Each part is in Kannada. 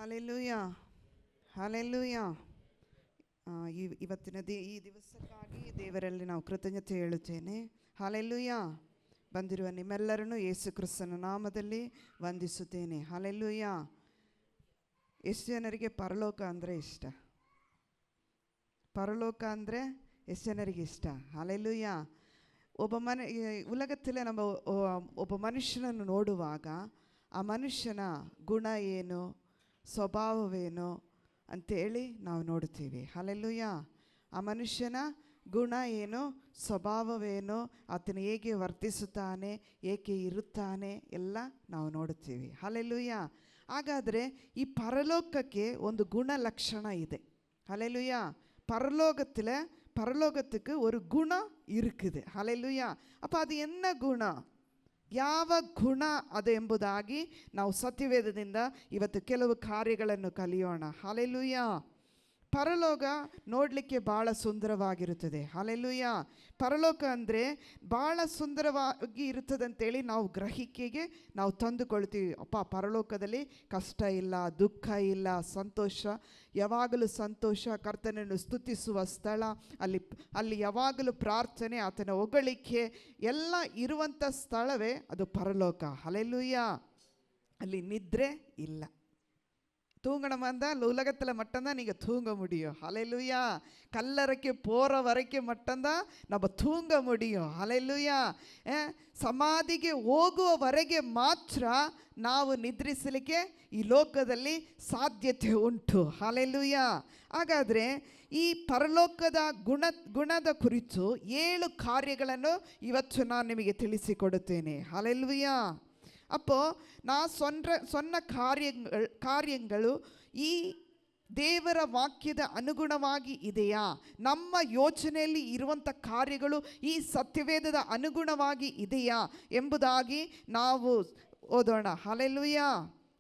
Hallelujah, hallelujah. ಇವತ್ತಿನ ಈ ದಿವಸಕ್ಕಾಗಿ ದೇವರಲ್ಲಿ ನಾವು ಕೃತಜ್ಞತೆ ಹೇಳುತ್ತೇನೆ. ಹಲ್ಲೆಲೂಯಾ. ಬಂದಿರುವ ನಿಮ್ಮೆಲ್ಲರನ್ನು ಯೇಸು ಕ್ರಿಸ್ತನ ನಾಮದಲ್ಲಿ ವಂದಿಸುತ್ತೇನೆ. ಹಲ್ಲೆಲೂಯಾ. ಎಷ್ಟು ಜನರಿಗೆ ಪರಲೋಕ ಅಂದರೆ ಇಷ್ಟ? ಪರಲೋಕ ಅಂದರೆ ಎಷ್ಟು ಜನರಿಗೆ ಇಷ್ಟ? ಹಲ್ಲೆಲೂಯಾ. ಉಲಗತ್ತಲ್ಲೇ ನಮ್ಮ ಒಬ್ಬ ಮನುಷ್ಯನನ್ನು ನೋಡುವಾಗ ಆ ಮನುಷ್ಯನ ಗುಣ ಏನು, ಸ್ವಭಾವವೇನು ಅಂತೇಳಿ ನಾವು ನೋಡ್ತೀವಿ. ಹಲ್ಲೆಲೂಯಾ. ಆ ಮನುಷ್ಯನ ಗುಣ ಏನು, ಸ್ವಭಾವವೇನು, ಆತನು ಹೇಗೆ ವರ್ತಿಸುತ್ತಾನೆ, ಏಕೆ ಇರುತ್ತಾನೆ, ಎಲ್ಲ ನಾವು ನೋಡುತ್ತೀವಿ. ಹಲ್ಲೆಲೂಯಾ. ಹಾಗಾದರೆ ಈ ಪರಲೋಕಕ್ಕೆ ಒಂದು ಗುಣಲಕ್ಷಣ ಇದೆ. ஹல்லேலூயா. பரலோகத்துக்கு ஒரு குணம் இருக்குது. ஹல்லேலூயா. அப்போ ಅದು என்ன ಗುಣ, ಯಾವ ಗುಣ ಅದು ಎಂಬುದಾಗಿ ನಾವು ಸತ್ಯವೇದದಿಂದ ಇವತ್ತು ಕೆಲವು ಕಾರ್ಯಗಳನ್ನು ಕಲಿಯೋಣ. ಹಲ್ಲೇಲೂಯಾ. ಪರಲೋಕ ನೋಡಲಿಕ್ಕೆ ಭಾಳ ಸುಂದರವಾಗಿರುತ್ತದೆ. ಹಲ್ಲೇಲೂಯಾ. ಪರಲೋಕ ಅಂದರೆ ಭಾಳ ಸುಂದರವಾಗಿ ಇರುತ್ತದೆ ಅಂತೇಳಿ ನಾವು ಗ್ರಹಿಕೆಗೆ ನಾವು ತಂದುಕೊಳ್ತೀವಿ. ಪರಲೋಕದಲ್ಲಿ ಕಷ್ಟ ಇಲ್ಲ, ದುಃಖ ಇಲ್ಲ, ಸಂತೋಷ, ಯಾವಾಗಲೂ ಸಂತೋಷ, ಕರ್ತನನ್ನು ಸ್ತುತಿಸುವ ಸ್ಥಳ, ಅಲ್ಲಿ ಯಾವಾಗಲೂ ಪ್ರಾರ್ಥನೆ, ಆತನ ಹೊಗಳಿಕೆ ಎಲ್ಲ ಇರುವಂಥ ಸ್ಥಳವೇ ಅದು ಪರಲೋಕ. ಹಲ್ಲೇಲೂಯಾ. ಅಲ್ಲಿ ನಿದ್ರೆ ಇಲ್ಲ. தூங்கணும் வந்தால் உலகத்தில் மட்டும்தான் நீங்கள் தூங்க முடியும். ஹல்லேலூயா. கல்லறைக்கு போகிற வரைக்கும் மட்டும்தான் நம்ம தூங்க முடியும். ஹல்லேಲೂಯಾ. ಸಮಾಧಿಗೆ ಹೋಗುವವರೆಗೆ ಮಾತ್ರ ನಾವು ನಿದ್ರಿಸಲಿಕ್ಕೆ ಈ ಲೋಕದಲ್ಲಿ ಸಾಧ್ಯತೆ ಉಂಟು. ಹಲ್ಲೇಲೂಯಾ. ಹಾಗಾದರೆ ಈ ಪರಲೋಕದ ಗುಣದ ಕುರಿತು 7 ಕಾರ್ಯಗಳನ್ನು ಇವತ್ತು ನಾನು ನಿಮಗೆ ತಿಳಿಸಿಕೊಡುತ್ತೇನೆ. ಹಲ್ಲೇಲೂಯಾ. அப்போது நான் சொன்ன காரியங்கள் ಈ ದೇವರ ವಾಕ್ಯದ ಅನುಗುಣವಾಗಿ ಇದೆಯಾ, ನಮ್ಮ ಯೋಚನೆಯಲ್ಲಿ ಇರುವಂಥ ಕಾರ್ಯಗಳು ಈ ಸತ್ಯವೇದದ ಅನುಗುಣವಾಗಿ ಇದೆಯಾ ಎಂಬುದಾಗಿ ನಾವು ಓದೋಣ. ಹಲ್ಲೇಲೂಯಾ.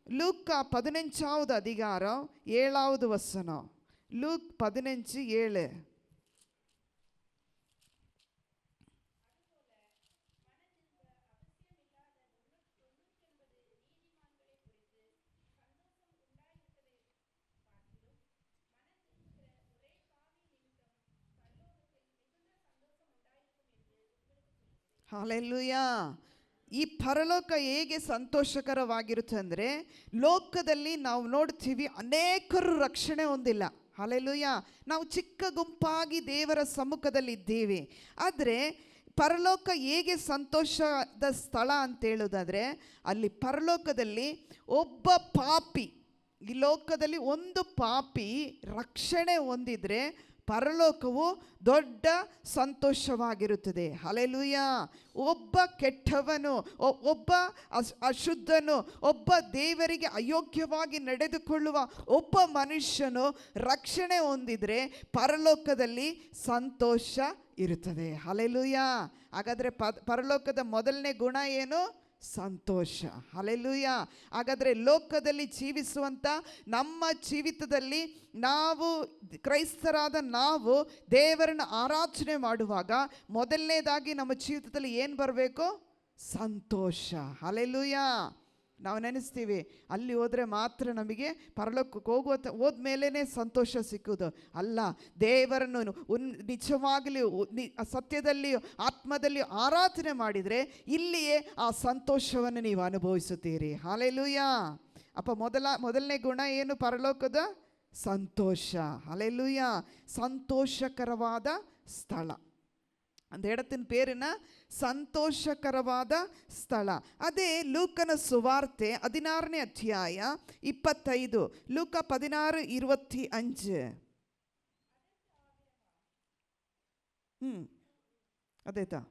ಲೂಕ 15வது அதிகாரம் 7வது வசனம். லூக் 15:7. ಹಲ್ಲೇಲೂಯಾ. ಈ ಪರಲೋಕ ಹೇಗೆ ಸಂತೋಷಕರವಾಗಿರುತ್ತೆ ಅಂದರೆ, ಲೋಕದಲ್ಲಿ ನಾವು ನೋಡ್ತೀವಿ ಅನೇಕರು ರಕ್ಷಣೆ ಹೊಂದಿಲ್ಲ. ಹಲ್ಲೇಲೂಯಾ. ನಾವು ಚಿಕ್ಕ ಗುಂಪಾಗಿ ದೇವರ ಸಮ್ಮುಖದಲ್ಲಿ ಇದ್ದೇವೆ. ಆದರೆ ಪರಲೋಕ ಹೇಗೆ ಸಂತೋಷದ ಸ್ಥಳ ಅಂತ ಹೇಳೋದಾದರೆ, ಅಲ್ಲಿ ಪರಲೋಕದಲ್ಲಿ ಒಬ್ಬ ಪಾಪಿ, ಈ ಲೋಕದಲ್ಲಿ ಒಂದು ಪಾಪಿ ರಕ್ಷಣೆ ಹೊಂದಿದರೆ ಪರಲೋಕವು ದೊಡ್ಡ ಸಂತೋಷವಾಗಿರುತ್ತದೆ. ಹಲ್ಲೇಲೂಯಾ. ಒಬ್ಬ ಕೆಟ್ಟವನು, ಒಬ್ಬ ಅಶುದ್ಧನು, ಒಬ್ಬ ದೇವರಿಗೆ ಅಯೋಗ್ಯವಾಗಿ ನಡೆದುಕೊಳ್ಳುವ ಒಬ್ಬ ಮನುಷ್ಯನು ರಕ್ಷಣೆ ಹೊಂದಿದರೆ ಪರಲೋಕದಲ್ಲಿ ಸಂತೋಷ ಇರುತ್ತದೆ. ಹಲ್ಲೇಲೂಯಾ. ಹಾಗಾದರೆ ಪರಲೋಕದ ಮೊದಲನೇ ಗುಣ ಏನು? ಸಂತೋಷ. ಹಲ್ಲೇಲೂಯಾ. ಹಾಗಾದರೆ ಲೋಕದಲ್ಲಿ ಜೀವಿಸುವಂಥ ನಮ್ಮ ಜೀವಿತದಲ್ಲಿ ನಾವು ಕ್ರೈಸ್ತರಾದ ನಾವು ದೇವರನ್ನು ಆರಾಧನೆ ಮಾಡುವಾಗ ಮೊದಲನೇದಾಗಿ ನಮ್ಮ ಜೀವಿತದಲ್ಲಿ ಏನು ಬರಬೇಕು? ಸಂತೋಷ. ಹಲ್ಲೇಲೂಯಾ. ನಾವು ನೆನೆಸ್ತೀವಿ ಅಲ್ಲಿ ಹೋದರೆ ಮಾತ್ರ ನಮಗೆ ಪರಲೋಕಕ್ಕೆ ಹೋದ್ಮೇಲೆ ಸಂತೋಷ ಸಿಕ್ಕುವುದು. ಅಲ್ಲ, ದೇವರನ್ನು ನಿಜವಾಗಲೂ ಸತ್ಯದಲ್ಲಿಯೂ ಆತ್ಮದಲ್ಲಿಯೂ ಆರಾಧನೆ ಮಾಡಿದರೆ ಇಲ್ಲಿಯೇ ಆ ಸಂತೋಷವನ್ನು ನೀವು ಅನುಭವಿಸುತ್ತೀರಿ. ಹಲ್ಲೇಲೂಯಾ. ಮೊದಲನೇ ಗುಣ ಏನು? ಪರಲೋಕದ ಸಂತೋಷ. ಹಲ್ಲೇಲೂಯಾ. ಸಂತೋಷಕರವಾದ ಸ್ಥಳ. அந்த இடத்தின் பேர் என்ன? ಸಂತೋಷಕರವಾದ ಸ್ಥಳ. ಅದೇ ಲೂಕನ ಸುವಾರ್ತೆ 16ನೇ ಅಧ್ಯಾಯ 25. ಲೂಕ 16:25. ಅದೇತಾ?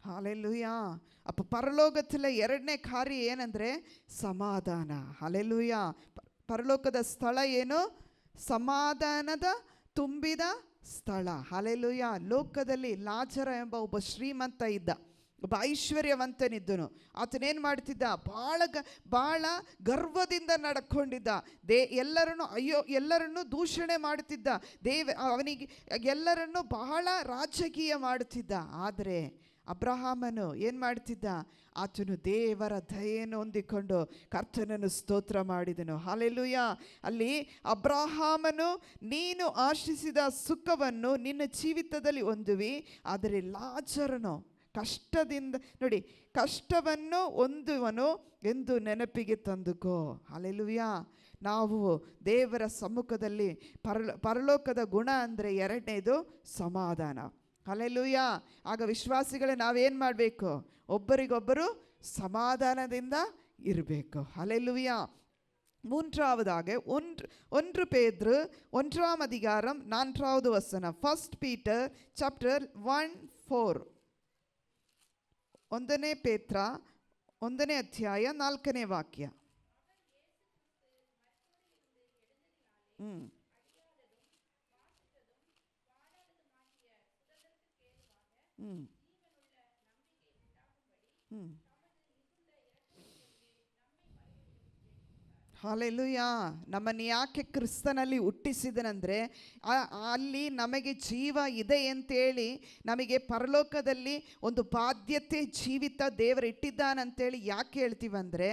ಹಲ್ಲೇಲೂಯಾ. ಪರಲೋಕದಲ್ಲಿ 2ನೇ ಕಾರ್ಯ ಏನಂದರೆ ಸಮಾಧಾನ. ಹಲ್ಲೇಲೂಯಾ. ಪರಲೋಕದ ಸ್ಥಳ ಏನು? ಸಮಾಧಾನದ ತುಂಬಿದ ಸ್ಥಳ. ಹಲ್ಲೇಲೂಯಾ. ಲೋಕದಲ್ಲಿ ಲಾಜರ ಎಂಬ ಒಬ್ಬ ಶ್ರೀಮಂತ ಇದ್ದ. ಒಬ್ಬ ಐಶ್ವರ್ಯವಂತನಿದ್ದನು. ಆತನೇನು ಮಾಡ್ತಿದ್ದ, ಭಾಳ ಗರ್ವದಿಂದ ನಡ್ಕೊಂಡಿದ್ದ. ಎಲ್ಲರನ್ನು ದೂಷಣೆ ಮಾಡ್ತಿದ್ದ. ಅವನಿಗೆ ಎಲ್ಲರನ್ನು ಬಹಳ ರಾಜಕೀಯ ಮಾಡ್ತಿದ್ದ. ಆದರೆ ಅಬ್ರಹಾಮನು ಏನು ಮಾಡ್ತಿದ್ದ, ಆತನು ದೇವರ ದಯೆಯನ್ನು ಹೊಂದಿಕೊಂಡು ಕರ್ತನನ್ನು ಸ್ತೋತ್ರ ಮಾಡಿದನು. ಹಲ್ಲೆಲೂಯ. ಅಲ್ಲಿ ಅಬ್ರಹಾಮನು, ನೀನು ಆಶಿಸಿದ ಸುಖವನ್ನು ನಿನ್ನ ಜೀವಿತದಲ್ಲಿ ಹೊಂದುವಿ, ಆದರೆ ಲಾಜರನು ಕಷ್ಟದಿಂದ, ನೋಡಿ, ಕಷ್ಟವನ್ನು ಹೊಂದುವನು ಎಂದು ನೆನಪಿಗೆ ತಂದುಕೋ. ಹಲ್ಲೆಲೂಯ. ನಾವು ದೇವರ ಸಮ್ಮುಖದಲ್ಲಿ ಪರಲೋಕದ ಗುಣ ಅಂದರೆ ಎರಡನೇದು ಸಮಾಧಾನ. ಹಲ್ಲೆಲೂಯ. ಆಗ ವಿಶ್ವಾಸಿಗಳೇ ನಾವೇನು ಮಾಡಬೇಕು, ಒಬ್ಬರಿಗೊಬ್ಬರು ಸಮಾಧಾನದಿಂದ ಇರಬೇಕು. ಹಲ್ಲೆಲೂಯ. மூன்றாவதாக 1 பேதுரு 1ஆம் அதிகாரம் 4வது வசனம். 1 Peter chapter 1:4. 1ನೇ ಪೇತ್ರ 1ನೇ ಅಧ್ಯಾಯ 4ನೇ ವಾಕ್ಯ. ಹಲ್ಲೆಲೂಯ. ನಮ್ಮನ್ನು ಯಾಕೆ ಕ್ರಿಸ್ತನಲ್ಲಿ ಹುಟ್ಟಿಸಿದನೆಂದರೆ, ಅಲ್ಲಿ ನಮಗೆ ಜೀವ ಇದೆ ಅಂತೇಳಿ, ನಮಗೆ ಪರಲೋಕದಲ್ಲಿ ಒಂದು ಬಾಧ್ಯತೆ ಜೀವಿತ ದೇವರು ಇಟ್ಟಿದ್ದಾನಂತೇಳಿ ಯಾಕೆ ಹೇಳ್ತೀವಂದರೆ,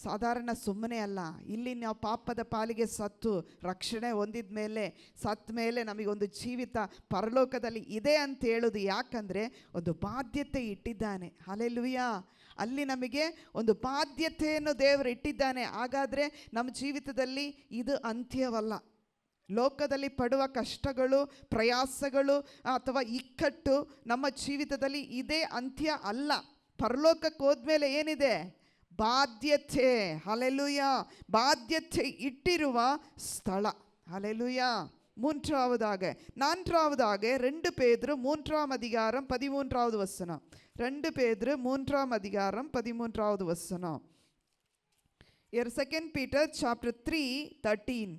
ಸಾಧಾರಣ ಸುಮ್ಮನೆ ಅಲ್ಲ. ಇಲ್ಲಿ ನಾವು ಪಾಪದ ಪಾಲಿಗೆ ಸತ್ತು ರಕ್ಷಣೆ ಹೊಂದಿದ ಮೇಲೆ, ಸತ್ತ ಮೇಲೆ ನಮಗೊಂದು ಜೀವಿತ ಪರಲೋಕದಲ್ಲಿ ಇದೆ ಅಂತ ಹೇಳೋದು ಯಾಕಂದರೆ ಒಂದು ಬಾಧ್ಯತೆ ಇಟ್ಟಿದ್ದಾನೆ. ಹಲ್ಲೆಲೂಯ. ಅಲ್ಲಿ ನಮಗೆ ಒಂದು ಬಾಧ್ಯತೆಯನ್ನು ದೇವರು ಇಟ್ಟಿದ್ದಾನೆ. ಹಾಗಾದರೆ ನಮ್ಮ ಜೀವಿತದಲ್ಲಿ ಇದು ಅಂತ್ಯವಲ್ಲ. ಲೋಕದಲ್ಲಿ ಪಡುವ ಕಷ್ಟಗಳು, ಪ್ರಯಾಸಗಳು ಅಥವಾ ಇಕ್ಕಟ್ಟು ನಮ್ಮ ಜೀವಿತದಲ್ಲಿ ಇದೇ ಅಂತ್ಯ ಅಲ್ಲ. ಪರಲೋಕಕ್ಕೆ ಹೋದ್ಮೇಲೆ ಏನಿದೆ? ಬಾಧ್ಯತೆ. ಹಲ್ಲೆಲೂಯ. ಬಾಧ್ಯತೆ ಇಟ್ಟಿರುವ ಸ್ಥಳ. ಹಲ್ಲೆಲೂಯ. மூன்றாவதாக 2 பேதுரு 3ஆம் அதிகாரம் 13வது வசனம். 2 பேதுரு 3ஆம் அதிகாரம் 13வது வசனம். 2 Peter chapter 3:13.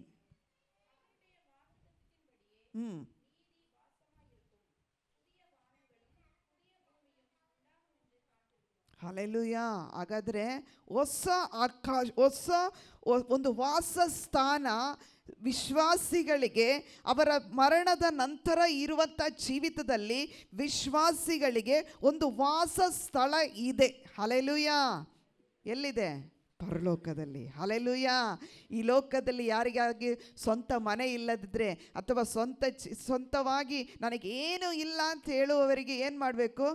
ಹಲ್ಲೆಲೂಯ. ಹಾಗಾದರೆ ಹೊಸ ಒಂದು ವಾಸಸ್ಥಾನ ವಿಶ್ವಾಸಿಗಳಿಗೆ ಅವರ ಮರಣದ ನಂತರ ಇರುವಂಥ ಜೀವಿತದಲ್ಲಿ ವಿಶ್ವಾಸಿಗಳಿಗೆ ಒಂದು ವಾಸ ಸ್ಥಳ ಇದೆ. ಹಲ್ಲೆಲೂಯ. ಎಲ್ಲಿದೆ? ಪರಲೋಕದಲ್ಲಿ. ಹಲ್ಲೆಲೂಯ. ಈ ಲೋಕದಲ್ಲಿ ಯಾರಿಗಾಗಿ ಸ್ವಂತ ಮನೆ ಇಲ್ಲದಿದ್ದರೆ ಅಥವಾ ಸ್ವಂತವಾಗಿ ನನಗೇನು ಇಲ್ಲ ಅಂತ ಹೇಳುವವರಿಗೆ ಏನು ಮಾಡಬೇಕು?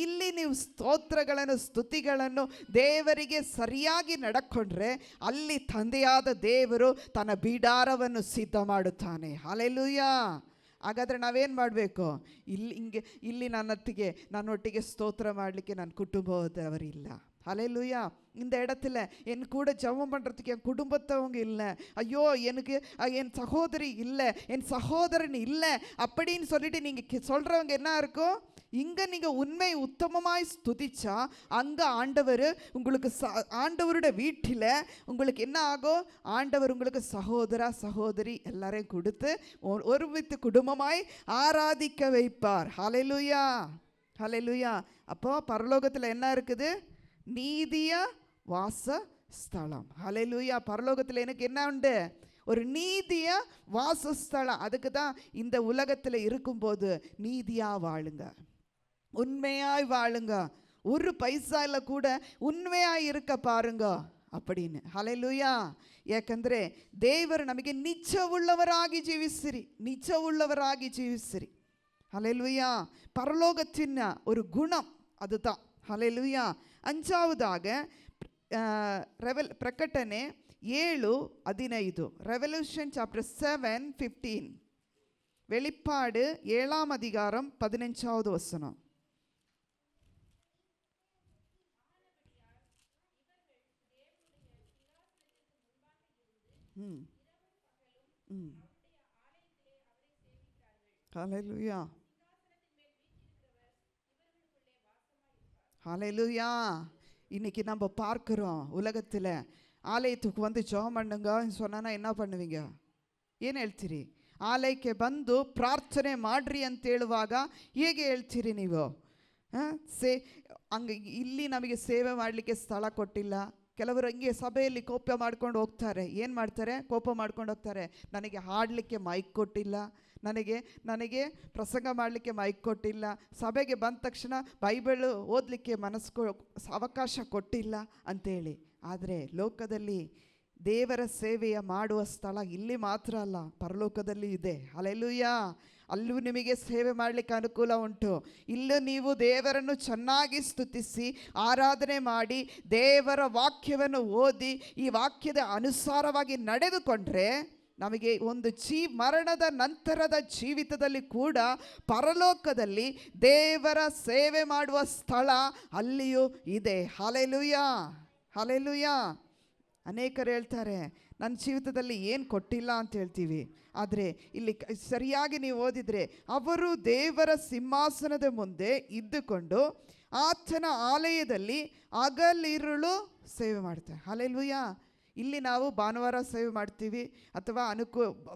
ಇಲ್ಲಿ ನೀವು ಸ್ತೋತ್ರಗಳನ್ನು, ಸ್ತುತಿಗಳನ್ನು ದೇವರಿಗೆ ಸರಿಯಾಗಿ ನಡ್ಕೊಂಡ್ರೆ ಅಲ್ಲಿ ತಂದೆಯಾದ ದೇವರು ತನ್ನ ಬಿಡಾರವನ್ನು ಸಿದ್ಧ ಮಾಡುತ್ತಾನೆ. ಹಲ್ಲೆಲೂಯ. ಹಾಗಾದರೆ ನಾವೇನು ಮಾಡಬೇಕು? ಇಲ್ಲಿ ನನ್ನೊಟ್ಟಿಗೆ ಸ್ತೋತ್ರ ಮಾಡಲಿಕ್ಕೆ ನನ್ನ ಕುಟುಂಬದವರಿಲ್ಲ. ஹல்லேலூயா. இந்த இடத்துல என் கூட ஜெபம் பண்ணுறதுக்கு என் குடும்பத்தவங்க இல்லை, ஐயோ எனக்கு என் சகோதரி இல்லை, என் சகோதரன் இல்லை அப்படின்னு சொல்லிட்டு நீங்கள் சொல்கிறவங்க என்ன இருக்கும்? இங்கே நீங்கள் உண்மை உத்தமமாய் ஸ்துதிச்சா அங்கே ஆண்டவர் உங்களுக்கு ஆண்டவருடைய வீட்டில் உங்களுக்கு என்ன ஆகும்? ஆண்டவர் உங்களுக்கு சகோதரா சகோதரி எல்லாரையும் கொடுத்து ஒருமித்து குடும்பமாய் ஆராதிக்க வைப்பார். ஹல்லேலூயா. ஹல்லேலூயா. அப்போ பரலோகத்தில் என்ன இருக்குது? நீதிய வாசஸ்தலம். ஹல்லேலூயா. பரலோகத்தில் எனக்கு என்ன உண்டு? ஒரு நீதிய வாசஸ்தலம். அதுக்கு தான் இந்த உலகத்தில் இருக்கும்போது நீதியாக வாழுங்க, உண்மையாய் வாழுங்க, ஒரு பைசால கூட உண்மையாய் இருக்க பாருங்க அப்படின்னு. ஹல்லேಲೂಯಾ. ಯಾಕಂದರೆ ದೇವರು ನಮಗೆ ನಿಜವುಳ್ಳವರಾಗಿ ಜೀವಿಸಿರಿ, ನಿಜವುಳ್ಳವರಾಗಿ ಜೀವಿಸಿರಿ. ஹல்லேலூயா. பரலோகத்தின் ஒரு குணம் அதுதான். ஹல்லேலூயா. அஞ்சாவதாக பிரகடனே 7:15. Revolution chapter 7:15. வெளிப்பாடு 7ஆம் அதிகாரம் 15வது வசனம். ஹல்லேலூயா. ஹல்லேலூயா. இன்னைக்கு நம்ம பார்க்குறோம் உலகத்தில் ಆಲಯಕ್ಕೆ ಬಂದು ಜೋಮ್ பண்ணுங்க சொன்னா என்ன பண்ணுவீங்க? ಏನು ಹೇಳ್ತೀರಿ? ಆಲಯಕ್ಕೆ ಬಂದು ಪ್ರಾರ್ಥನೆ ಮಾಡ್ರಿ ಅಂತ ಹೇಳುವಾಗ ಹೇಗೆ ಹೇಳ್ತೀರಿ ನೀವು? ಸೇ ಹಂಗೆ ಇಲ್ಲಿ ನಮಗೆ ಸೇವೆ ಮಾಡಲಿಕ್ಕೆ ಸ್ಥಳ ಕೊಟ್ಟಿಲ್ಲ. ಕೆಲವರು ಹಂಗೆ ಸಭೆಯಲ್ಲಿ ಕೋಪ ಮಾಡ್ಕೊಂಡು ಹೋಗ್ತಾರೆ. ಏನು ಮಾಡ್ತಾರೆ? ಕೋಪ ಮಾಡ್ಕೊಂಡು ಹೋಗ್ತಾರೆ. ನನಗೆ ಹಾಡಲಿಕ್ಕೆ ಮೈಕ್ ಕೊಟ್ಟಿಲ್ಲ, ನನಗೆ ಪ್ರಸಂಗ ಮಾಡಲಿಕ್ಕೆ ಮೈಕ್ ಕೊಟ್ಟಿಲ್ಲ, ಸಭೆಗೆ ಬಂದ ತಕ್ಷಣ ಬೈಬಲ್ ಓದಲಿಕ್ಕೆ ಅವಕಾಶ ಕೊಟ್ಟಿಲ್ಲ ಅಂತೇಳಿ. ಆದರೆ ಲೋಕದಲ್ಲಿ ದೇವರ ಸೇವೆಯ ಮಾಡುವ ಸ್ಥಳ ಇಲ್ಲಿ ಮಾತ್ರ ಅಲ್ಲ, ಪರಲೋಕದಲ್ಲಿ ಇದೆ. ಹಲ್ಲೆಲೂಯಾ. ಅಲ್ಲೂ ನಿಮಗೆ ಸೇವೆ ಮಾಡಲಿಕ್ಕೆ ಅನುಕೂಲ ಉಂಟು. ಇಲ್ಲೂ ನೀವು ದೇವರನ್ನು ಚೆನ್ನಾಗಿ ಸ್ತುತಿಸಿ ಆರಾಧನೆ ಮಾಡಿ ದೇವರ ವಾಕ್ಯವನ್ನು ಓದಿ ಈ ವಾಕ್ಯದ ಅನುಸಾರವಾಗಿ ನಡೆದುಕೊಂಡ್ರೆ ನಮಗೆ ಒಂದು ಮರಣದ ನಂತರದ ಜೀವಿತದಲ್ಲಿ ಕೂಡ ಪರಲೋಕದಲ್ಲಿ ದೇವರ ಸೇವೆ ಮಾಡುವ ಸ್ಥಳ ಅಲ್ಲಿಯೂ ಇದೆ. Hallelujah, hallelujah. ಅನೇಕರು ಹೇಳ್ತಾರೆ ನನ್ನ ಜೀವಿತದಲ್ಲಿ ಏನು ಕೊಟ್ಟಿಲ್ಲ ಅಂತ ಹೇಳ್ತೀವಿ. ಆದರೆ ಇಲ್ಲಿ ಸರಿಯಾಗಿ ನೀವು ಓದಿದರೆ ಅವರು ದೇವರ ಸಿಂಹಾಸನದ ಮುಂದೆ ಇದ್ದುಕೊಂಡು ಆತನ ಆಲಯದಲ್ಲಿ ಹಗಲಿರುಳು ಸೇವೆ ಮಾಡ್ತಾರೆ. ಹಲ್ಲೆಲೂಯಾ. ಇಲ್ಲಿ ನಾವು ಭಾನುವಾರ ಸೇವೆ ಮಾಡ್ತೀವಿ, ಅಥವಾ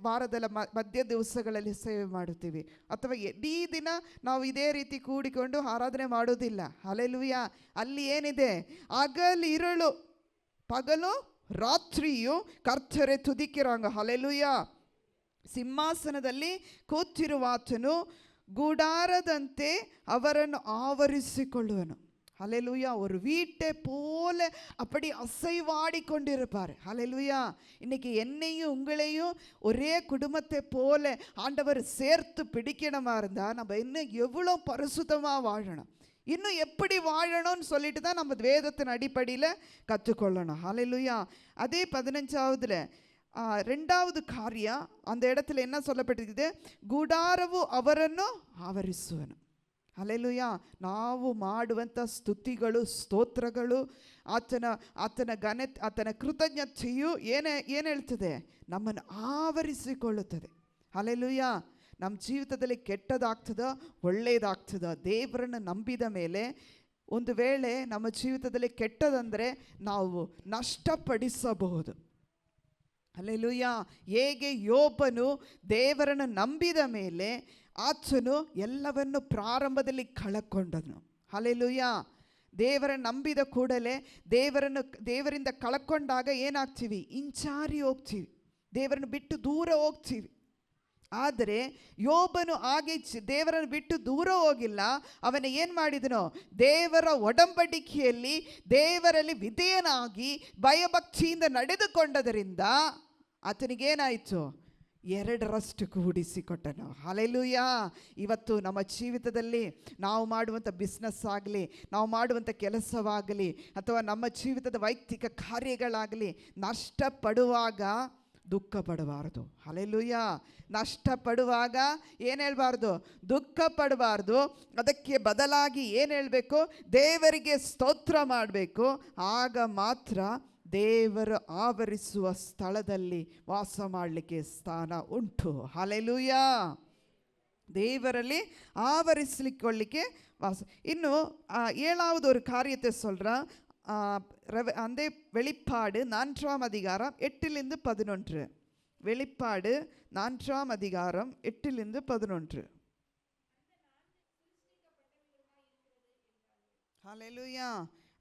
ವಾರದ ಮಧ್ಯ ದಿವಸಗಳಲ್ಲಿ ಸೇವೆ ಮಾಡುತ್ತೀವಿ, ಅಥವಾ ಇಡೀ ದಿನ ನಾವು ಇದೇ ರೀತಿ ಕೂಡಿಕೊಂಡು ಆರಾಧನೆ ಮಾಡೋದಿಲ್ಲ. ಹಲ್ಲೆಲೂಯಾ. ಅಲ್ಲಿ ಏನಿದೆ? ಹಗಲಿರುಳು, ಪಗಲು ರಾತ್ರಿಯು ಕರ್ತರೆ ತುದಿಕಿರಂಗ. ಹಲ್ಲೆಲೂಯಾ. ಸಿಂಹಾಸನದಲ್ಲಿ ಕೂತಿರುವಾತನು ಗುಡಾರದಂತೆ ಅವರನ್ನು ಆವರಿಸಿಕೊಳ್ಳುವನು. ஹல்லேலூயா. ஒரு வீட்டை போல அப்படி அசைவாடிக்கொண்டிருப்பார். ஹல்லேலூயா. இன்னைக்கு என்னையும் உங்களையும் ஒரே குடும்பத்தை போல ஆண்டவர் சேர்த்து பிடிக்கணுமா இருந்தால் நம்ம இன்னும் எவ்வளோ பரிசுத்தமாக வாழணும், இன்னும் எப்படி வாழணும்னு சொல்லிட்டு தான் நம்ம வேதத்தின் அடிப்படையில் கற்றுக்கொள்ளணும். ஹல்லேலூயா. அதே 15ஆவதுல 2வது காரியம் அந்த இடத்துல என்ன சொல்லப்பட்டிருக்குது? ಗುಡಾರವು ಅವರನ್ನು ಆವರಿಸುವನು. ಹಲ್ಲೆಲೂಯಾ. ನಾವು ಮಾಡುವಂಥ ಸ್ತುತಿಗಳು, ಸ್ತೋತ್ರಗಳು, ಆತನ ಕೃತಜ್ಞತೆಯು ಏನು ಹೇಳ್ತದೆ? ನಮ್ಮನ್ನು ಆವರಿಸಿಕೊಳ್ಳುತ್ತದೆ. ಹಲ್ಲೆಲೂಯಾ. ನಮ್ಮ ಜೀವಿತದಲ್ಲಿ ಕೆಟ್ಟದಾಗ್ತದೋ ಒಳ್ಳೆಯದಾಗ್ತದೋ ದೇವರನ್ನು ನಂಬಿದ ಮೇಲೆ ಒಂದು ವೇಳೆ ನಮ್ಮ ಜೀವಿತದಲ್ಲಿ ಕೆಟ್ಟದಂದರೆ ನಾವು ನಷ್ಟಪಡಿಸಬಹುದು. ಹಲ್ಲೆಲೂಯಾ. ಹೇಗೆ ಯೋಬನು ದೇವರನ್ನು ನಂಬಿದ ಮೇಲೆ ಆತನು ಎಲ್ಲವನ್ನು ಪ್ರಾರಂಭದಲ್ಲಿ ಕಳಕೊಂಡನು. ಹಲ್ಲೆಲೂಯಾ. ದೇವರನ್ನು ನಂಬಿದ ಕೂಡಲೇ ದೇವರಿಂದ ಕಳ್ಕೊಂಡಾಗ ಏನಾಗ್ತೀವಿ? ಇಂಚಾರಿ ಹೋಗ್ತೀವಿ, ದೇವರನ್ನು ಬಿಟ್ಟು ದೂರ ಹೋಗ್ತೀವಿ. ಆದರೆ ಯೋಬನು ಹಾಗೆ ದೇವರನ್ನು ಬಿಟ್ಟು ದೂರ ಹೋಗಿಲ್ಲ. ಅವನು ಏನು ಮಾಡಿದನು? ದೇವರ ಒಡಂಬಡಿಕೆಯಲ್ಲಿ ದೇವರಲ್ಲಿ ವಿಧೇಯನಾಗಿ ಭಯಭಕ್ತಿಯಿಂದ ನಡೆದುಕೊಂಡದರಿಂದ ಆತನಿಗೇನಾಯಿತು? 2ರಷ್ಟು ಕೂಡಿಸಿಕೊಟ್ಟನು. ಹಲ್ಲೆಲೂಯಾ. ಇವತ್ತು ನಮ್ಮ ಜೀವಿತದಲ್ಲಿ ನಾವು ಮಾಡುವಂಥ ಬಿಸ್ನೆಸ್ ಆಗಲಿ, ನಾವು ಮಾಡುವಂಥ ಕೆಲಸವಾಗಲಿ, ಅಥವಾ ನಮ್ಮ ಜೀವಿತದ ವೈಯಕ್ತಿಕ ಕಾರ್ಯಗಳಾಗಲಿ ನಷ್ಟಪಡುವಾಗ ದುಃಖ ಪಡಬಾರ್ದು. ಹಲ್ಲೆಲೂಯಾ. ನಷ್ಟಪಡುವಾಗ ಏನು ಹೇಳಬಾರ್ದು? ದುಃಖ ಪಡಬಾರ್ದು. ಅದಕ್ಕೆ ಬದಲಾಗಿ ಏನು ಹೇಳಬೇಕು? ದೇವರಿಗೆ ಸ್ತೋತ್ರ ಮಾಡಬೇಕು. ಆಗ ಮಾತ್ರ ದೇವರು ಆವರಿಸುವ ಸ್ಥಳದಲ್ಲಿ ವಾಸ ಮಾಡಲಿಕ್ಕೆ ಸ್ಥಾನ ಉಂಟು. ಹಲ್ಲೆಲೂಯಾ. ದೇವರಲ್ಲಿ ಆವರಿಸಲಿಕ್ಕೆ ವಾಸ. ಇನ್ನು 7வது ஒரு காரியத்தை சொல்கிறேன். அந்த வெளிப்பாடு 4ஆம் அதிகாரம் 8-11. வெளிப்பாடு 4ஆம் அதிகாரம் 8-11. ಹಲ್ಲೆಲೂಯಾ.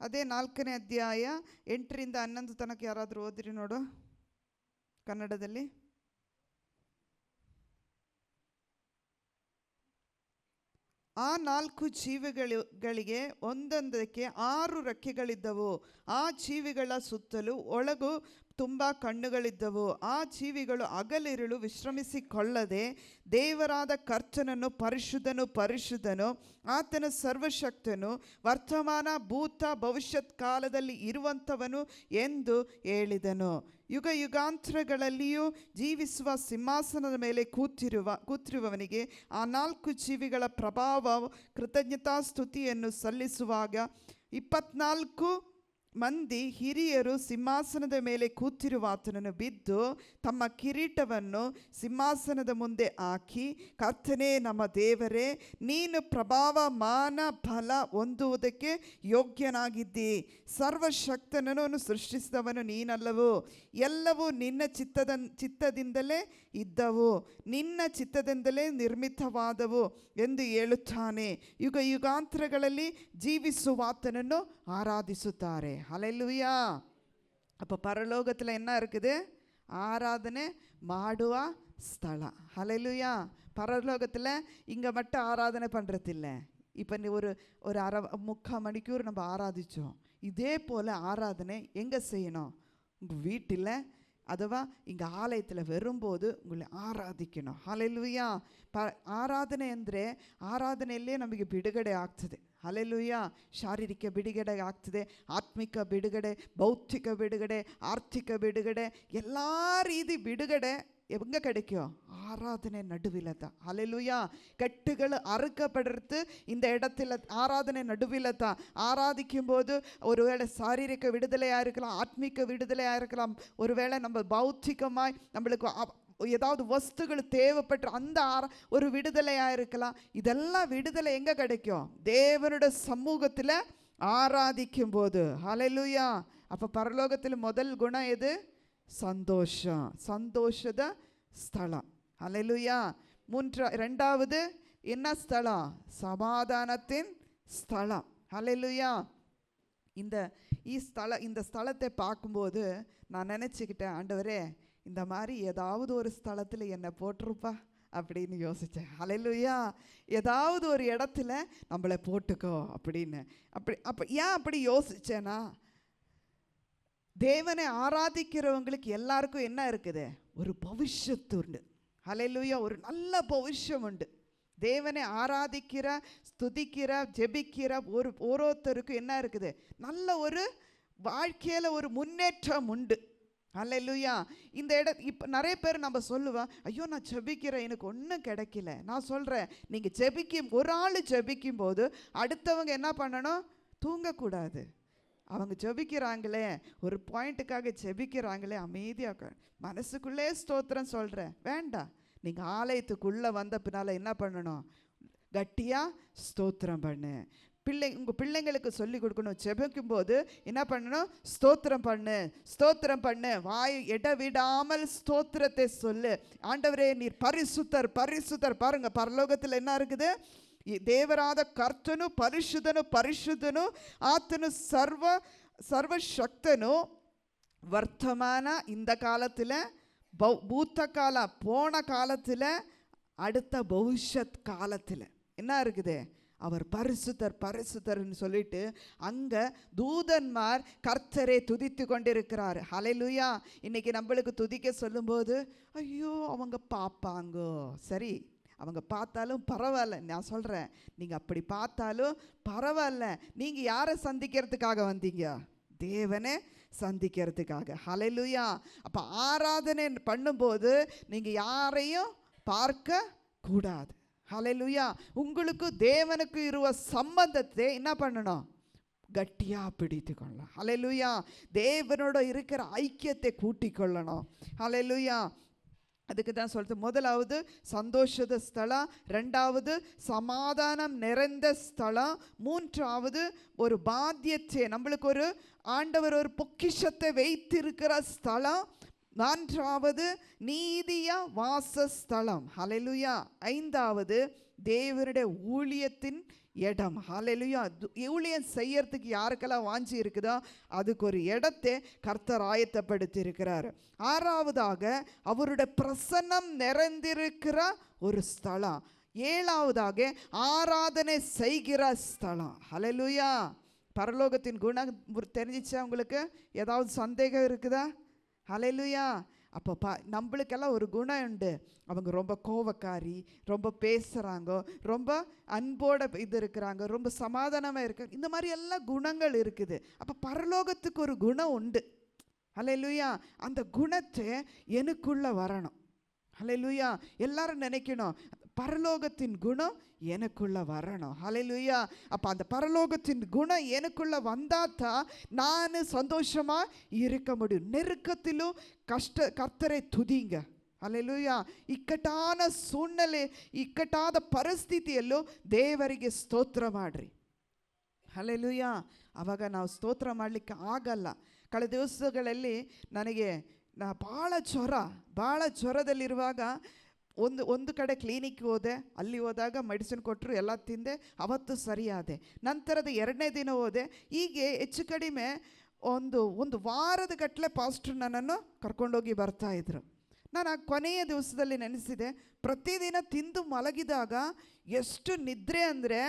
ಅದೇ 4ನೇ ಅಧ್ಯಾಯ 8-11 ತನಕ ಯಾರಾದರೂ ಓದಿರಿ ನೋಡು ಕನ್ನಡದಲ್ಲಿ. ಆ 4 ಜೀವಿಗಳಿಗೆ ಒಂದೊಂದಕ್ಕೆ 6 ರೆಕ್ಕೆಗಳಿದ್ದವು. ಆ ಜೀವಿಗಳ ಸುತ್ತಲೂ ಒಳಗೂ ತುಂಬ ಕಣ್ಣುಗಳಿದ್ದವು. ಆ ಜೀವಿಗಳು ಹಗಲಿರುಳು ವಿಶ್ರಮಿಸಿಕೊಳ್ಳದೆ ದೇವರಾದ ಕರ್ತನನ್ನು ಪರಿಶುದ್ಧನು ಪರಿಶುದ್ಧನು, ಆತನ ಸರ್ವಶಕ್ತನು, ವರ್ತಮಾನ ಭೂತ ಭವಿಷ್ಯತ್ ಕಾಲದಲ್ಲಿ ಇರುವಂಥವನು ಎಂದು ಹೇಳಿದನು. ಯುಗ ಯುಗಾಂತರಗಳಲ್ಲಿಯೂ ಜೀವಿಸುವ ಸಿಂಹಾಸನದ ಮೇಲೆ ಕೂತಿರುವವನಿಗೆ ಆ 4 ಜೀವಿಗಳ ಪ್ರಭಾವ ಕೃತಜ್ಞತಾ ಸ್ತುತಿಯನ್ನು ಸಲ್ಲಿಸುವಾಗ 24 ಮಂದಿ ಹಿರಿಯರು ಸಿಂಹಾಸನದ ಮೇಲೆ ಕೂತಿರುವಾತನನ್ನು ಬಿದ್ದು ತಮ್ಮ ಕಿರೀಟವನ್ನು ಸಿಂಹಾಸನದ ಮುಂದೆ ಹಾಕಿ, ಕರ್ತನೇ ನಮ್ಮ ದೇವರೇ, ನೀನು ಪ್ರಭಾವ ಮಾನ ಫಲ ಹೊಂದುವುದಕ್ಕೆ ಯೋಗ್ಯನಾಗಿದ್ದಿ. ಸರ್ವಶಕ್ತನನ್ನು ಸೃಷ್ಟಿಸಿದವನು ನೀನಲ್ಲವೋ? ಎಲ್ಲವೂ ನಿನ್ನ ಚಿತ್ತದಿಂದಲೇ ಇದ್ದವು, ನಿನ್ನ ಚಿತ್ತದಿಂದಲೇ ನಿರ್ಮಿತವಾದವು ಎಂದು ಹೇಳುತ್ತಾನೆ. ಯುಗ ಯುಗಾಂತರಗಳಲ್ಲಿ ஜீவிಸುவாத்தனನ್ನು ஆராதிசுத்தாரே. ஹல்லேலூயா. அப்போ பரலோகத்தில் என்ன இருக்குது? ஆராதனை மாடுவ ஸ்தலம். ஹல்லேலூயா. பரலோகத்தில் இங்கே மட்டும் ஆராதனை பண்ணுறதில்ல. இப்போ ஒரு முக்கால் மணிக்கூர் நம்ம ஆராதித்தோம். இதே போல் ஆராதனை எங்கே செய்யணும்? உங்கள் வீட்டில், அதுவா இங்கே ஆலயத்தில் வரும்போது உங்களை ಆರಾಧಿக்கணும். ಹಲ್ಲೆಲೂಯಾ. ಆರಾಧನೆ ಅಂದರೆ ಆರಾಧನೆಯಲ್ಲೇ ನಮಗೆ ಬಿಡುಗಡೆ ಆಗ್ತದೆ. ಹಲ್ಲೆಲೂಯಾ. ಶಾರೀರಿಕ ಬಿಡುಗಡೆ ಆಗ್ತದೆ, ಆತ್ಮಿಕ ಬಿಡುಗಡೆ, ಭೌತಿಕ ಬಿಡುಗಡೆ, ಆರ್ಥಿಕ ಬಿಡುಗಡೆ, ಎಲ್ಲ ರೀತಿ ಬಿಡುಗಡೆ எங்கே கிடைக்கும்? ஆராதனை நடுவில் தான். ஹல்லேலூயா. கட்டுகள் அறுக்கப்படுறது இந்த இடத்துல ஆராதனை நடுவில் தான். ஆராதிக்கும் போது ஒருவேளை சாரீரிக விடுதலையாக இருக்கலாம், ஆத்மிக விடுதலையாக இருக்கலாம், ஒருவேளை நம்ம பௌத்திகமாய் நம்மளுக்கு ஏதாவது வஸ்துகள் தேவைப்பட்டு அந்த ஒரு விடுதலையாக இருக்கலாம். இதெல்லாம் விடுதலை எங்கே கிடைக்கும்? தேவனுடைய சமூகத்தில் ஆராதிக்கும் போது. ஹல்லேலூயா. அப்போ பரலோகத்தில் முதல் குணம் எது? சந்தோஷம். சந்தோஷದ ಸ್ಥಳ. ஹல்லேலூயா. ரெண்டாவது என்ன ஸ்தலம்? சமாதானத்தின் ஸ்தலம். ஹல்லேலூயா. இந்த ஸ்தலத்தை பார்க்கும்போது நான் நினச்சிக்கிட்டேன், ஆண்டவரே இந்த மாதிரி ஏதாவது ஒரு ஸ்தலத்தில் என்னை போட்டிருப்பா அப்படின்னு யோசித்தேன். ஹல்லேலூயா. ஏதாவது ஒரு இடத்துல நம்மளை போட்டுக்கோ அப்படின்னு. அப்போ ஏன் அப்படி யோசித்தேன்னா, தேவனை ஆராதிக்கிறவங்களுக்கு எல்லாருக்கும் என்ன இருக்குது? ஒரு பவிஷ்யத்து உண்டு. ஹல்லேலூயா. ஒரு நல்ல பவிஷ்யம் உண்டு. தேவனை ஆராதிக்கிற, ஸ்துதிக்கிற, ஜெபிக்கிற ஒருத்தருக்கும் என்ன இருக்குது? நல்ல ஒரு வாழ்க்கையில் ஒரு முன்னேற்றம் உண்டு. ஹல்லேலூயா. இந்த இப்போ நிறைய பேர் நம்ம சொல்லுவோம், ஐயோ நான் ஜெபிக்கிறேன், எனக்கு ஒன்றும் கிடைக்கல. நான் சொல்கிறேன், நீங்கள் ஒரு ஆள் ஜெபிக்கும் போது அடுத்தவங்க என்ன பண்ணணும்? தூங்கக்கூடாது. அவங்க ஜெபிக்கிறாங்களே, ஒரு பாயிண்ட்டுக்காக ஜெபிக்கிறாங்களே, அமைதியாக மனசுக்குள்ளே ஸ்தோத்திரம் சொல்கிறேன் வேண்டாம். நீங்கள் ஆலயத்துக்குள்ளே வந்த பின்னால் என்ன பண்ணணும்? கட்டியாக ஸ்தோத்திரம் பண்ணு. உங்கள் பிள்ளைங்களுக்கு சொல்லி கொடுக்கணும். ஜெபிக்கும் போது என்ன பண்ணணும்? ஸ்தோத்திரம் பண்ணு, ஸ்தோத்திரம் பண்ணு. வாய் இடவிடாமல் ஸ்தோத்திரத்தை சொல்லு. ஆண்டவரே நீர் பரிசுத்தர், பரிசுத்தர். பாருங்கள், பரலோகத்தில் என்ன இருக்குது? ದೇವರಾದ ಕರ್ತನು ಪರಿಶುದ್ಧನು, ಪರಿಶುದ್ಧನು ಆತನು சர்வசக்தனு. வர்த்தமான இந்த காலத்தில், பூத்தகால போன காலத்தில், அடுத்த பவிஷ்யத் காலத்தில் என்ன இருக்குது? அவர் பரிசுத்தர், பரிசுத்தர்னு சொல்லிட்டு அங்கே தூதன்மார் கர்த்தரை துதித்து கொண்டிருக்கிறார். ஹல்லேலூயா. இன்னைக்கு நம்மளுக்கு துதிக்க சொல்லும்போது, ஐயோ அவங்க பார்ப்பாங்கோ, சரி அவங்க பார்த்தாலும் பரவாயில்ல. நான் சொல்கிறேன், நீங்கள் அப்படி பார்த்தாலும் பரவாயில்ல. நீங்கள் யாரை சந்திக்கிறதுக்காக வந்தீங்க? தேவனை சந்திக்கிறதுக்காக. ஹல்லேலூயா. அப்போ ஆராதனை பண்ணும்போது நீங்கள் யாரையும் பார்க்க கூடாது. ஹல்லேலூயா. உங்களுக்கு தேவனுக்கு இருவ சம்பந்தத்தை என்ன பண்ணணும்? கட்டியாக பிடித்து கொள்ளலாம். ஹல்லேலூயா. தேவனோட இருக்கிற ஐக்கியத்தை கூட்டி கொள்ளணும். ஹல்லேலூயா. அதுக்கு தான் சொல்லிட்டு, முதலாவது சந்தோஷದ ஸ்தலம், ரெண்டாவது சமாதானம் நிறைந்த ஸ்தலம், மூன்றாவது ஒரு பாத்தியத்தை, நம்மளுக்கு ஒரு ஆண்டவர் ஒரு பொக்கிஷத்தை வைத்திருக்கிற ஸ்தலம், நான்காவது நீதிய வாசஸ்தலம். ஹல்லேலூயா. ஐந்தாவது தேவனுடைய ஊழியத்தின் இடம். ஹல்லேலூயா. ஊழியம் செய்யறதுக்கு யாருக்கெல்லாம் வாஞ்சி இருக்குதோ அதுக்கு ஒரு இடத்தை கர்த்தர் ஆயத்தப்படுத்தி இருக்கிறார். ஆறாவதாக அவருடைய பிரசன்னம் நிறைந்திருக்கிற ஒரு ஸ்தலம். ஏழாவதாக ஆராதனை செய்கிற ஸ்தலம். ஹல்லேலூயா. பரலோகத்தின் குணம் தெரிஞ்சிச்சா உங்களுக்கு? ஏதாவது சந்தேகம் இருக்குதா? ஹல்லேலூயா. அப்போ நம்மளுக்கெல்லாம் ஒரு குணம் உண்டு. அவங்க ரொம்ப கோவக்காரி, ரொம்ப பேசுகிறாங்க, ரொம்ப அன்போட இருக்கிறாங்க, ரொம்ப சமாதானமாக இருக்காங்க. இந்த மாதிரி எல்லாம் குணங்கள் இருக்குது. அப்போ பரலோகத்துக்கு ஒரு குணம் உண்டு. ஹல்லேலூயா. அந்த குணத்தை எனக்குள்ளே வரணும். ஹல்லேலூயா. எல்லாரும் நினைக்கணும், பரலோகத்தின் குணம் எனக்குள்ள வரணும். ஹல்லேலூயா. அப்போ அந்த பரலோகத்தின் குணம் எனக்குள்ள வந்தாதான் நான் சந்தோஷமாக இருக்க முடியும். நெருக்கத்திலும் கர்த்தரை துதிங்க. ಹಲ್ಲೆಲೂಯಾ. ಇಕ್ಕಟ್ಟಾದ ಸೂழ்ನೆಲೆ, ಇಕ್ಕಟ್ಟಾದ ಪರಿಸ್ಥಿತಿಯಲ್ಲೂ ದೇವರಿಗೆ ಸ್ತೋತ್ರ ಮಾಡಿರಿ. ಹಲ್ಲೆಲೂಯಾ. ಆವಾಗ ನಾವು ಸ್ತೋತ್ರ ಮಾಡಲಿಕ್ಕೆ ಆಗಲ್ಲ. ಕಳೆದ ದಿವಸಗಳಲ್ಲಿ ನನಗೆ ಭಾಳ ಜ್ವರದಲ್ಲಿರುವಾಗ ಒಂದು ಕಡೆ ಕ್ಲಿನಿಕ್ಗೆ ಹೋದೆ. ಅಲ್ಲಿ ಹೋದಾಗ ಮೆಡಿಸಿನ್ ಕೊಟ್ಟರು, ಎಲ್ಲ ತಿಂದೆ, ಅವತ್ತು ಸರಿಯಾದೆ. ನಂತರದ 2ನೇ ದಿನ ಹೋದೆ. ಹೀಗೆ ಹೆಚ್ಚು ಕಡಿಮೆ ಒಂದು ವಾರದ ಗಟ್ಟಲೆ ಪಾಸ್ಟ್ರು ನನ್ನನ್ನು ಕರ್ಕೊಂಡೋಗಿ ಬರ್ತಾಯಿದ್ರು. ನಾನು ಆ ಕೊನೆಯ ದಿವಸದಲ್ಲಿ ನೆನೆಸಿದೆ, ಪ್ರತಿದಿನ ತಿಂದು ಮಲಗಿದಾಗ ಎಷ್ಟು ನಿದ್ರೆ ಅಂದರೆ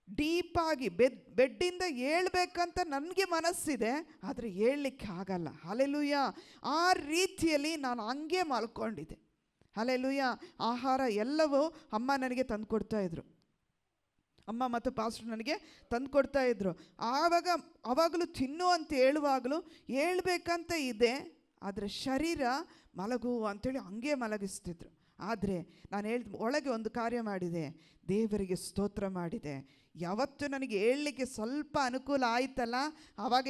ಡೀಪಾಗಿ ಬೆಡ್ಡಿಂದ ಏಳಬೇಕಂತ ನನಗೆ ಮನಸ್ಸಿದೆ, ಆದರೆ ಏಳಲಿಕ್ಕೆ ಆಗಲ್ಲ. ಹಲ್ಲೆಲೂಯಾ. ಆ ರೀತಿಯಲ್ಲಿ ನಾನು ಹಂಗೆ ಮಲ್ಕೊಂಡಿದ್ದೆ. ಹಲ್ಲೆಲೂಯಾ. ಆಹಾರ ಎಲ್ಲವೂ ಅಮ್ಮ ನನಗೆ ತಂದು ಕೊಡ್ತಾಯಿದ್ರು. ಅಮ್ಮ ಮತ್ತು ಪಾಸ್ಟರ್ ನನಗೆ ತಂದು ಕೊಡ್ತಾಯಿದ್ರು. ಆವಾಗಲೂ ತಿನ್ನು ಅಂತ ಹೇಳುವಾಗಲೂ ಹೇಳ್ಬೇಕಂತ ಇದೆ, ಆದರೆ ಶರೀರ ಮಲಗು ಅಂಥೇಳಿ ಹಂಗೆ ಮಲಗಿಸ್ತಿದ್ರು. ಆದರೆ ನಾನು ಒಳಗೆ ಒಂದು ಕಾರ್ಯ ಮಾಡಿದೆ, ದೇವರಿಗೆ ಸ್ತೋತ್ರ ಮಾಡಿದೆ. ಯಾವತ್ತು ನನಗೆ ಹೇಳಲಿಕ್ಕೆ ಸ್ವಲ್ಪ ಅನುಕೂಲ ಆಯ್ತಲ್ಲ, ಆವಾಗ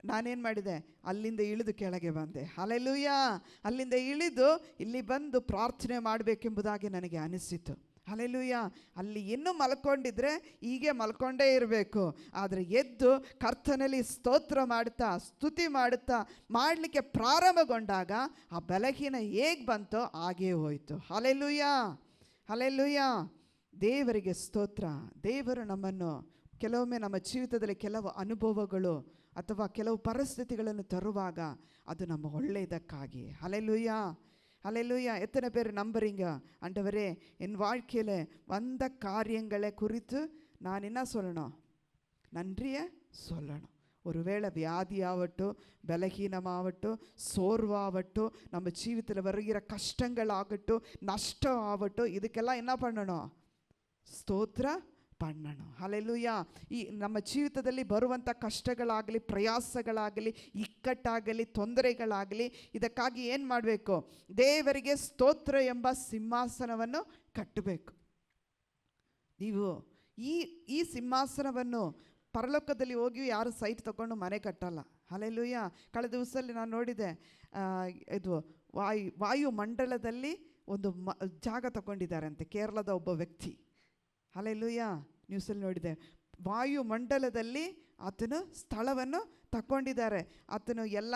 ನಾನೇನು ಮಾಡಿದೆ, ಅಲ್ಲಿಂದ ಇಳಿದು ಕೆಳಗೆ ಬಂದೆ. ಹಲ್ಲೆಲೂಯಾ. ಅಲ್ಲಿಂದ ಇಳಿದು ಇಲ್ಲಿ ಬಂದು ಪ್ರಾರ್ಥನೆ ಮಾಡಬೇಕೆಂಬುದಾಗಿ ನನಗೆ ಅನಿಸಿತು. ಹಲ್ಲೆಲೂಯಾ. ಅಲ್ಲಿ ಇನ್ನೂ ಮಲ್ಕೊಂಡಿದ್ರೆ ಹೀಗೆ ಮಲ್ಕೊಂಡೇ ಇರಬೇಕು, ಆದರೆ ಎದ್ದು ಕರ್ತನಲ್ಲಿ ಸ್ತೋತ್ರ ಮಾಡುತ್ತಾ ಸ್ತುತಿ ಮಾಡುತ್ತಾ ಮಾಡಲಿಕ್ಕೆ ಪ್ರಾರಂಭಗೊಂಡಾಗ ಆ ಬಲಹೀನ ಹೇಗೆ ಬಂತೋ ಹಾಗೇ ಹೋಯಿತು. ಹಲ್ಲೆಲೂಯಾ. ಹಲ್ಲೆಲೂಯಾ. ದೇವರಿಗೆ ಸ್ತೋತ್ರ. ದೇವರು ನಮ್ಮನ್ನು ಕೆಲವೊಮ್ಮೆ ನಮ್ಮ ಜೀವಿತದಲ್ಲಿ ಕೆಲವು ಅನುಭವಗಳು ಅಥವಾ ಕೆಲವು ಪರಿಸ್ಥಿತಿಗಳನ್ನು ತರುವಾಗ ಅದು ನಮ್ಮ ಒಳ್ಳೆಯದಕ್ಕಾಗಿ. ಹಲ್ಲೆಲೂಯಾ. ஹல்லேலூயா. எத்தனை பேர் நம்புறீங்க? ஆண்டவரே, என் வாழ்க்கையில் வந்த காரியங்களை குறித்து நான் என்ன சொல்லணும்? நன்றியை சொல்லணும். ஒருவேளை வியாதியாகட்டும், பலகீனமாகட்டும், சோர்வாகட்டும், நம்ம ஜீவிதத்தில் வருகிற கஷ்டங்களாகட்டும், நஷ்டம் ஆகட்டும், இதுக்கெல்லாம் என்ன பண்ணணும்? ಸ್ತೋತ್ರ பண்ணணும். ಹಲ್ಲೆಲೂಯಾ. ಈ ನಮ್ಮ ಜೀವಿತದಲ್ಲಿ ಬರುವಂಥ ಕಷ್ಟಗಳಾಗಲಿ, ಪ್ರಯಾಸಗಳಾಗಲಿ, ಇಕ್ಕಟ್ಟಾಗಲಿ, ತೊಂದರೆಗಳಾಗಲಿ, ಇದಕ್ಕಾಗಿ ಏನು ಮಾಡಬೇಕು? ದೇವರಿಗೆ ಸ್ತೋತ್ರ ಎಂಬ ಸಿಂಹಾಸನವನ್ನು ಕಟ್ಟಬೇಕು. ನೀವು ಈ ಸಿಂಹಾಸನವನ್ನು ಪರಲೋಕದಲ್ಲಿ ಹೋಗಿ ಯಾರು ಸೈಟ್ ತಗೊಂಡು ಮನೆ ಕಟ್ಟಲ್ಲ. ಹಲ್ಲೆಲೂಯಾ. ಕಳೆದ ದಿವಸದಲ್ಲಿ ನಾನು ನೋಡಿದೆ, ಇದು ವಾಯುಮಂಡಲದಲ್ಲಿ ಒಂದು ಜಾಗ ತಗೊಂಡಿದ್ದಾರಂತೆ ಕೇರಳದ ಒಬ್ಬ ವ್ಯಕ್ತಿ. ಹಲ್ಲೆಲೂಯಾ. ನ್ಯೂಸಲ್ಲಿ ನೋಡಿದೆ, ವಾಯುಮಂಡಲದಲ್ಲಿ ಆತನು ಸ್ಥಳವನ್ನು ತಗೊಂಡಿದ್ದಾರೆ. ಆತನು ಎಲ್ಲ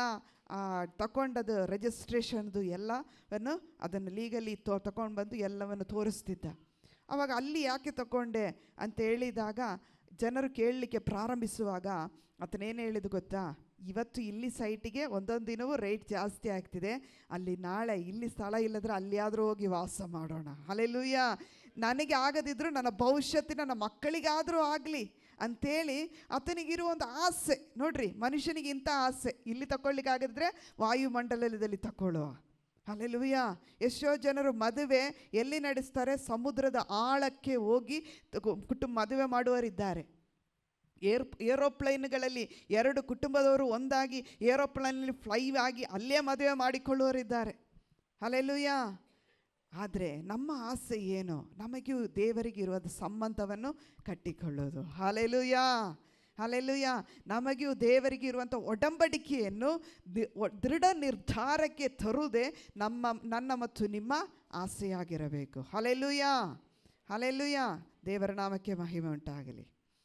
ತಗೊಂಡದು ರಿಜಿಸ್ಟ್ರೇಷನ್ದು ಎಲ್ಲವನ್ನು ಅದನ್ನು ಲೀಗಲಿ ತಗೊಂಡು ಬಂದು ಎಲ್ಲವನ್ನು ತೋರಿಸ್ತಿದ್ದ. ಆವಾಗ ಅಲ್ಲಿ ಯಾಕೆ ತಗೊಂಡೆ ಅಂತ ಹೇಳಿದಾಗ ಜನರು ಕೇಳಲಿಕ್ಕೆ ಪ್ರಾರಂಭಿಸುವಾಗ ಆತನೇನು ಹೇಳಿದ್ದು ಗೊತ್ತಾ? ಇವತ್ತು ಇಲ್ಲಿ ಸೈಟಿಗೆ ಒಂದೊಂದು ದಿನವೂ ರೇಟ್ ಜಾಸ್ತಿ ಆಗ್ತಿದೆ, ಅಲ್ಲಿ ನಾಳೆ ಇಲ್ಲಿ ಸ್ಥಳ ಇಲ್ಲದ್ರೆ ಅಲ್ಲಿಯಾದರೂ ಹೋಗಿ ವಾಸ ಮಾಡೋಣ. ಹಲ್ಲೆಲೂಯಾ. ನನಗೆ ಆಗದಿದ್ದರೂ ನನ್ನ ಭವಿಷ್ಯತ್ತಿನ ನನ್ನ ಮಕ್ಕಳಿಗಾದರೂ ಆಗಲಿ ಅಂಥೇಳಿ ಆತನಿಗಿರುವ ಒಂದು ಆಸೆ. ನೋಡ್ರಿ, ಮನುಷ್ಯನಿಗೆ ಇಂಥ ಆಸೆ, ಇಲ್ಲಿ ತಗೊಳ್ಳಿಕ್ಕೆ ಆಗದಿದ್ರೆ ವಾಯುಮಂಡಲದಲ್ಲಿ ತಗೊಳ್ಳುವ. ಹಲ್ಲೆಲೂಯಾ. ಎಷ್ಟೋ ಜನರು ಮದುವೆ ಎಲ್ಲಿ ನಡೆಸ್ತಾರೆ? ಸಮುದ್ರದ ಆಳಕ್ಕೆ ಹೋಗಿ ಮದುವೆ ಮಾಡುವವರಿದ್ದಾರೆ. ಏರೋಪ್ಲೈನ್ಗಳಲ್ಲಿ 2 ಕುಟುಂಬದವರು ಒಂದಾಗಿ ಏರೋಪ್ಲೈನಲ್ಲಿ ಫ್ಲೈ ಆಗಿ ಅಲ್ಲೇ ಮದುವೆ ಮಾಡಿಕೊಳ್ಳುವವರಿದ್ದಾರೆ. ಹಲ್ಲೆಲೂಯಾ. ಆದರೆ ನಮ್ಮ ಆಸೆ ಏನು? ನಮಗೂ ದೇವರಿಗಿರುವ ಸಂಬಂಧವನ್ನು ಕಟ್ಟಿಕೊಳ್ಳೋದು. ಹಲ್ಲೆಲೂಯಾ. ಹಲ್ಲೆಲೂಯಾ. ನಮಗೂ ದೇವರಿಗಿರುವಂಥ ಒಡಂಬಡಿಕೆಯನ್ನು ದೃಢ ನಿರ್ಧಾರಕ್ಕೆ ತರುವುದೇ ನನ್ನ ಮತ್ತು ನಿಮ್ಮ ಆಸೆಯಾಗಿರಬೇಕು. ಹಲ್ಲೆಲೂಯಾ. ಹಲ್ಲೆಲೂಯಾ. ದೇವರ ನಾಮಕ್ಕೆ ಮಹಿಮೆ ಉಂಟಾಗಲಿ.